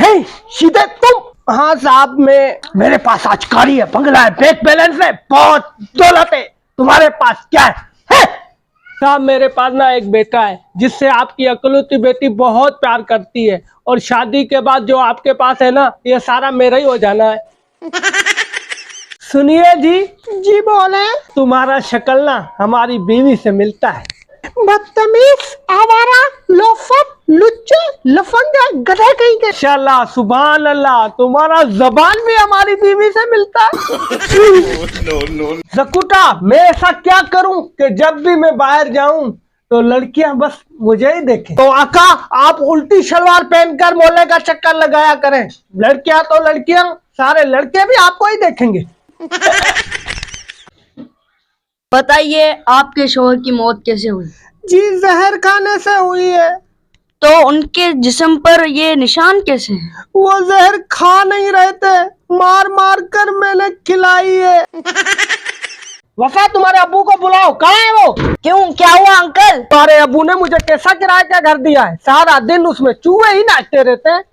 नहीं सीधे तुम। हाँ साहब, मेरे पास आज गाड़ी है, बंगला है, बैंक बैलेंस है, बहुत दौलत है। तुम्हारे पास क्या है? साहब मेरे पास ना एक बेटा है जिससे आपकी अकलौती बेटी बहुत प्यार करती है, और शादी के बाद जो आपके पास है ना, ये सारा मेरा ही हो जाना है। सुनिए जी। जी बोले। तुम्हारा शक्ल ना हमारी बीवी से मिलता है। बदतमीज, आवारा, लोफर, लुच्चे, लफंगा, गधे कहीं के। शाला सुभान अल्लाह, तुम्हारा जबान भी हमारी बीवी से मिलता है। ज़कूटा, मैं ऐसा क्या करूं कि जब भी मैं बाहर जाऊं तो लड़कियां बस मुझे ही देखें। तो आका, आप उल्टी सलवार पहनकर मोहल्ले का चक्कर लगाया करें। लड़कियां तो लड़कियां, सारे लड़के भी आपको ही देखेंगे। बताइए आपके शोहर की मौत कैसे हुई? जी जहर खाने से हुई है। तो उनके जिस्म पर ये निशान कैसे हैं? वो जहर खा नहीं रहे थे, मार मार कर मैंने खिलाई है। वफा, तुम्हारे अब्बू को बुलाओ, कहाँ है वो? क्यों, क्या हुआ अंकल? तुम्हारे अब्बू ने मुझे कैसा किराए का घर दिया है, सारा दिन उसमें चूहे ही नाचते रहते हैं।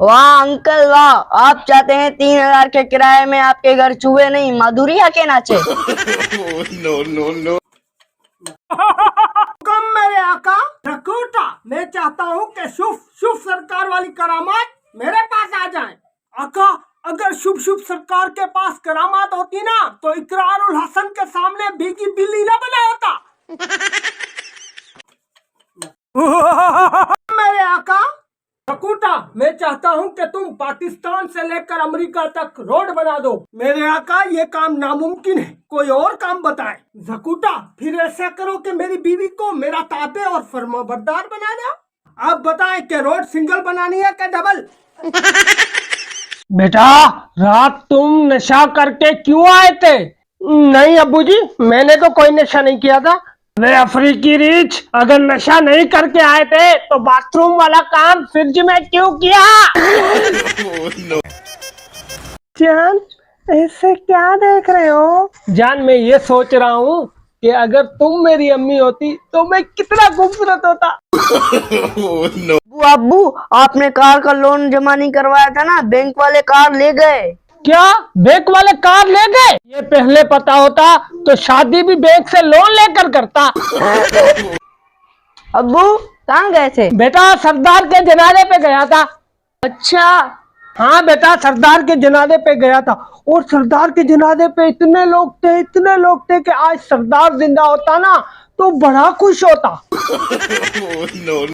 वाह अंकल वाह, आप चाहते हैं 3000 के किराए में आपके घर चूहे नहीं माधुरिया के नाचे। नो। कम मेरे आका ज़कूटा, मैं चाहता हूँ कि शुभ सरकार वाली करामात मेरे पास आ जाए। आका, अगर शुभ सरकार के पास करामात होती ना, तो इकरारुल हसन के सामने भीगी बिल्ली न बना होता। मेरे आका ज़कूटा, मैं चाहता हूँ कि तुम पाकिस्तान से लेकर अमेरिका तक रोड बना दो। मेरे आका, ये काम नामुमकिन है, कोई और काम बताएं। ज़कूटा, फिर ऐसा करो कि मेरी बीवी को मेरा ताबे और फरमाबरदार बना दो। आप बताएं कि रोड सिंगल बनानी है कि डबल? बेटा, रात तुम नशा करके क्यों आए थे? नहीं अब्बू जी, मैंने तो कोई नशा नहीं किया था। वे अफ्रीकी रीछ, अगर नशा नहीं करके आए थे तो बाथरूम वाला काम फ्रिज में क्यों किया? जान, ऐसे क्या देख रहे हो? जान, मैं ये सोच रहा हूँ कि अगर तुम मेरी अम्मी होती तो मैं कितना खूबसूरत होता। अब्बू, आपने कार का लोन जमा नहीं करवाया था ना, बैंक वाले कार ले गए। क्या बैंक वाले कार ले गए? ये पहले पता होता तो शादी भी बैंक से लोन लेकर करता। अब्बू कहाँ गए थे? बेटा, सरदार के जनाजे पे गया था। अच्छा। हाँ बेटा, सरदार के जनाजे पे गया था, और सरदार के जनाजे पे इतने लोग थे कि आज सरदार जिंदा होता ना तो बड़ा खुश होता।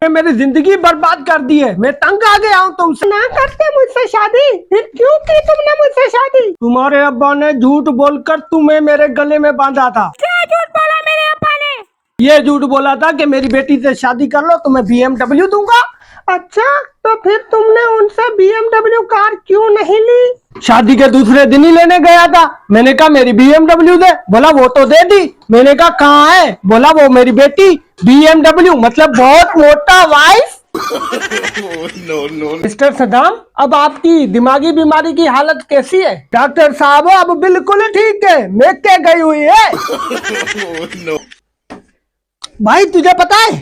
मेरी जिंदगी बर्बाद कर दी है, मैं तंग आ गया हूँ तुमसे। ना करते मुझसे शादी, फिर क्यों की तुमने मुझसे शादी? तुम्हारे अब्बा ने झूठ बोलकर तुम्हें मेरे गले में बांधा था। क्या झूठ बोला मेरे अब्बा ने? ये झूठ बोला था कि मेरी बेटी से शादी कर लो तो मैं BMW दूंगा। अच्छा, तो फिर तुमने उनसे BMW कार क्यों नहीं ली? शादी के दूसरे दिन ही लेने गया था। मैंने कहा मेरी BMW दे, बोला वो तो दे दी। मैंने कहा कहाँ है? बोला वो मेरी बेटी। BMW मतलब बहुत मोटा वाइफ। मिस्टर सदाम, अब आपकी दिमागी बीमारी की हालत कैसी है? डॉक्टर साहब, अब बिल्कुल ठीक है, मैके गई हुई है। भाई तुझे पता है,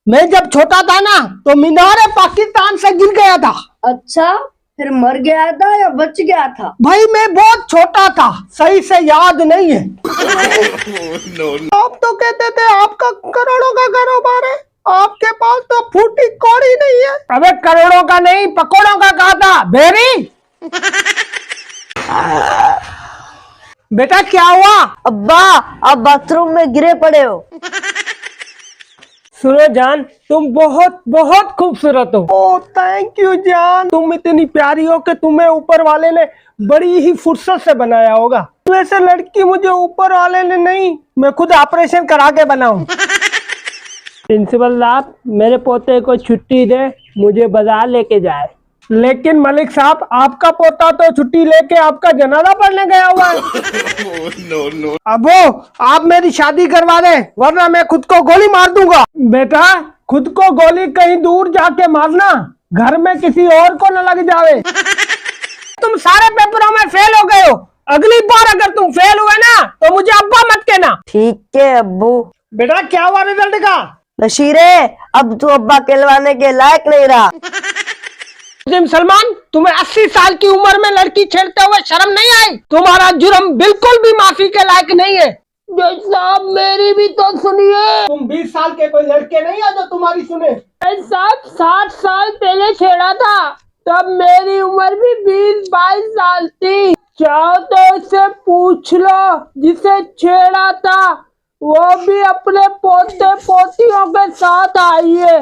मैं जब छोटा था ना तो मीनार पाकिस्तान से गिर गया था। अच्छा, फिर मर गया था या बच गया था? भाई मैं बहुत छोटा था, सही से याद नहीं है। आप तो कहते थे आपका करोड़ों का कारोबार है, आपके पास तो फूटी कौड़ी नहीं है। अबे करोड़ों का नहीं, पकौड़ों का कहा था बेरी। बेटा क्या हुआ? अब्बा, आप बाथरूम में गिरे पड़े हो। सुनो जान, तुम बहुत बहुत खूबसूरत हो। ओह थैंक यू जान, तुम इतनी प्यारी हो कि तुम्हें ऊपर वाले ने बड़ी ही फुर्सत से बनाया होगा। वैसे लड़की मुझे ऊपर वाले ने नहीं, मैं खुद ऑपरेशन करा के बनाऊं। प्रिंसिपल साहब, मेरे पोते को छुट्टी दे, मुझे बाजार लेके जाए। लेकिन मलिक साहब, आपका पोता तो छुट्टी लेके आपका जनाजा पढ़ने गया हुआ है। अबो, आप मेरी शादी करवा दे, वरना मैं खुद को गोली मार दूंगा। बेटा, खुद को गोली कहीं दूर जाके मारना, घर में किसी और को न लग जावे। तुम सारे पेपरों में फेल हो गए हो, अगली बार अगर तुम फेल हुए ना तो मुझे अब्बा मत कहना। ठीक है अब्बू। बेटा क्या हुआ रिजल्ट का? नशीरे, अब तू अब्बा कहलवाने के लायक नहीं रहा। सलमान, तुम्हें 80 साल की उम्र में लड़की छेड़ते हुए शर्म नहीं आई? तुम्हारा जुर्म बिल्कुल भी माफी के लायक नहीं है। जज साहब मेरी भी तो सुनिए। तुम 20 साल के कोई लड़के नहीं है जो तुम्हारी सुने? जज साहब 60 साल पहले छेड़ा था, तब मेरी उम्र भी 20-22 साल थी। चाहो तो इससे पूछ लो जिसे छेड़ा था, वो भी अपने पोते पोतियों के साथ आई है।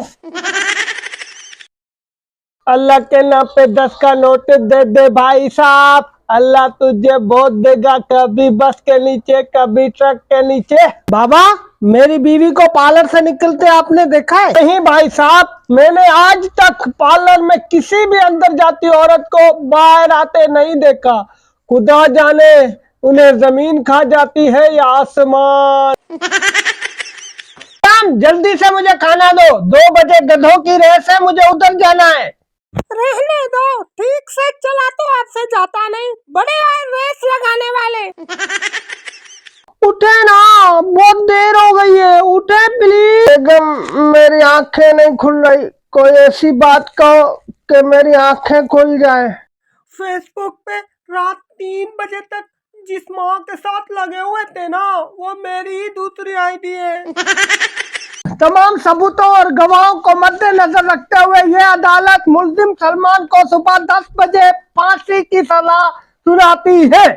अल्लाह के नाम पे 10 का नोट दे दे भाई साहब, अल्लाह तुझे बहुत देगा, कभी बस के नीचे कभी ट्रक के नीचे। बाबा मेरी बीवी को पार्लर से निकलते आपने देखा है? नहीं भाई साहब, मैंने आज तक पार्लर में किसी भी अंदर जाती औरत को बाहर आते नहीं देखा। खुदा जाने उन्हें जमीन खा जाती है या आसमान। जल्दी से मुझे खाना दो, 2 बजे गधों की रेस है, मुझे उधर जाना है। रहने दो, ठीक से चला तो आपसे जाता नहीं, बड़े आए रेस लगाने वाले। उठे ना, बहुत देर हो गई है, उठे प्लीज। बेगम मेरी आंखें नहीं खुल रही, कोई ऐसी बात कहो कि मेरी आंखें खुल जाए। फेसबुक पे रात 3 बजे तक जिस माँ के साथ लगे हुए थे ना, वो मेरी ही दूसरी आईडी है। तमाम सबूतों और गवाहों को मद्देनजर रखते हुए यह अदालत मुल्जिम सलमान को सुबह 10 बजे फांसी की सजा सुनाती है।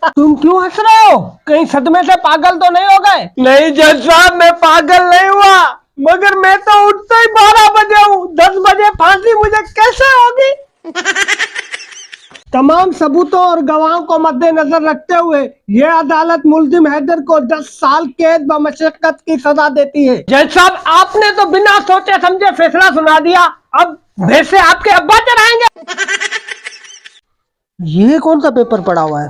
तुम क्यों हंस रहे हो? कहीं सदमे से पागल तो नहीं हो गए? नहीं जज साहब, मैं पागल नहीं हुआ, मगर मैं तो उठते ही 12 बजे हूँ, 10 बजे फांसी मुझे कैसे होगी? तमाम सबूतों और गवाहों को मद्देनजर रखते हुए यह अदालत मुल्जिम हैदर को 10 साल कैद बमशक्कत की सजा देती है। जज साहब आपने तो बिना सोचे समझे फैसला सुना दिया, अब वैसे आपके अब्बा चढ़ाएंगे। ये कौन सा पेपर पड़ा हुआ है?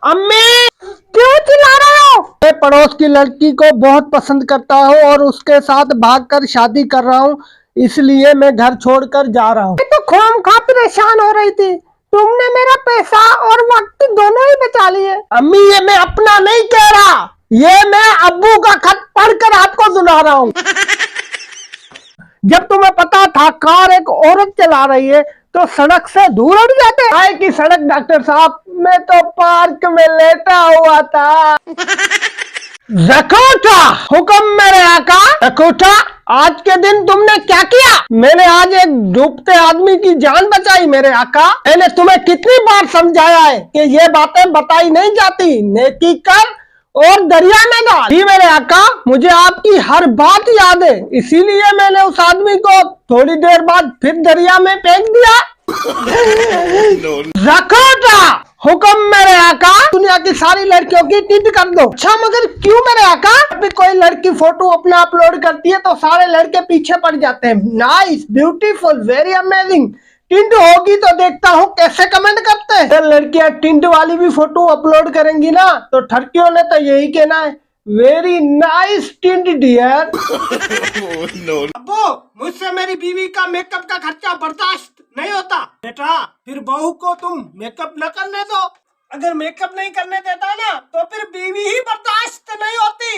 अम्मी क्यों चिल्ला रहे हो? मैं पड़ोस की लड़की को बहुत पसंद करता हूँ और उसके साथ भागकर शादी कर रहा हूँ, इसलिए मैं घर छोड़कर जा रहा हूँ। तो खामखा परेशान हो रही थी, तुमने मेरा पैसा और वक्त दोनों ही बचा लिए। अम्मी ये मैं अपना नहीं कह रहा, ये मैं अब्बू का खत पढ़कर आपको सुना रहा हूँ। जब तुम्हें पता था कार एक औरत चला रही है तो सड़क से दूर हट जाते। आए की सड़क डॉक्टर साहब, मैं तो पार्क में लेटा हुआ था। ज़कूटा, हुक्म मेरे आका। ज़कूटा, आज के दिन तुमने क्या किया? मैंने आज एक डूबते आदमी की जान बचाई मेरे आका। मैंने तुम्हें कितनी बार समझाया है कि ये बातें बताई नहीं जाती, नेकी कर और दरिया में डाल। जी मेरे आका, मुझे आपकी हर बात याद है, इसीलिए मैंने उस आदमी को थोड़ी देर बाद फिर दरिया में फेंक दिया। ज़कूटा, हुक्म मेरे आका। दुनिया की सारी लड़कियों की टिंट कर दो। अच्छा मगर क्यों मेरे आका? अभी कोई लड़की फोटो अपना अपलोड करती है तो सारे लड़के पीछे पड़ जाते हैं। Nice, beautiful, very amazing. Tint होगी तो देखता हूँ कैसे कमेंट करते हैं। लड़कियां टिंट वाली भी फोटो अपलोड करेंगी ना तो ठरकियों ने तो यही कहना है, वेरी नाइस टिंट डियर। अब्बू मुझसे मेरी बीवी का मेकअप का खर्चा बर्दाश्त नहीं होता। बेटा फिर बहू को तुम मेकअप न करने दो, अगर मेकअप नहीं करने देता ना तो फिर बीवी ही बर्दाश्त नहीं होती।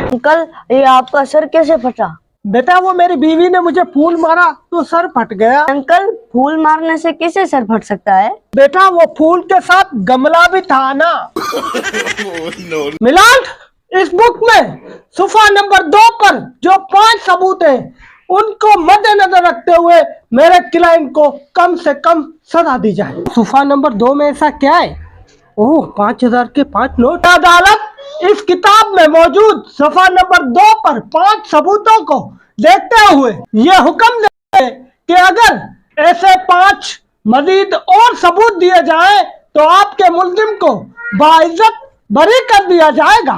अंकल ये आपका सर कैसे फटा? बेटा वो मेरी बीवी ने मुझे फूल मारा तो सर फट गया। अंकल फूल मारने से कैसे सर फट सकता है? बेटा वो फूल के साथ गमला भी था ना। मिलान, इस बुक में सुफा नंबर 2 पर जो 5 सबूत हैं उनको मद्देनजर रखते हुए मेरे क्लाइंट को कम से कम सजा दी जाए। सुफा नंबर 2 में ऐसा क्या है? ओह 5000 के 5 नोट। अदालत इस किताब में मौजूद सफा नंबर 2 पर 5 सबूतों को देखते हुए यह हुक्म दे कि अगर ऐसे 5 मजीद और सबूत दिए जाए तो आपके मुल्जिम को बाइज्जत बरी कर दिया जाएगा।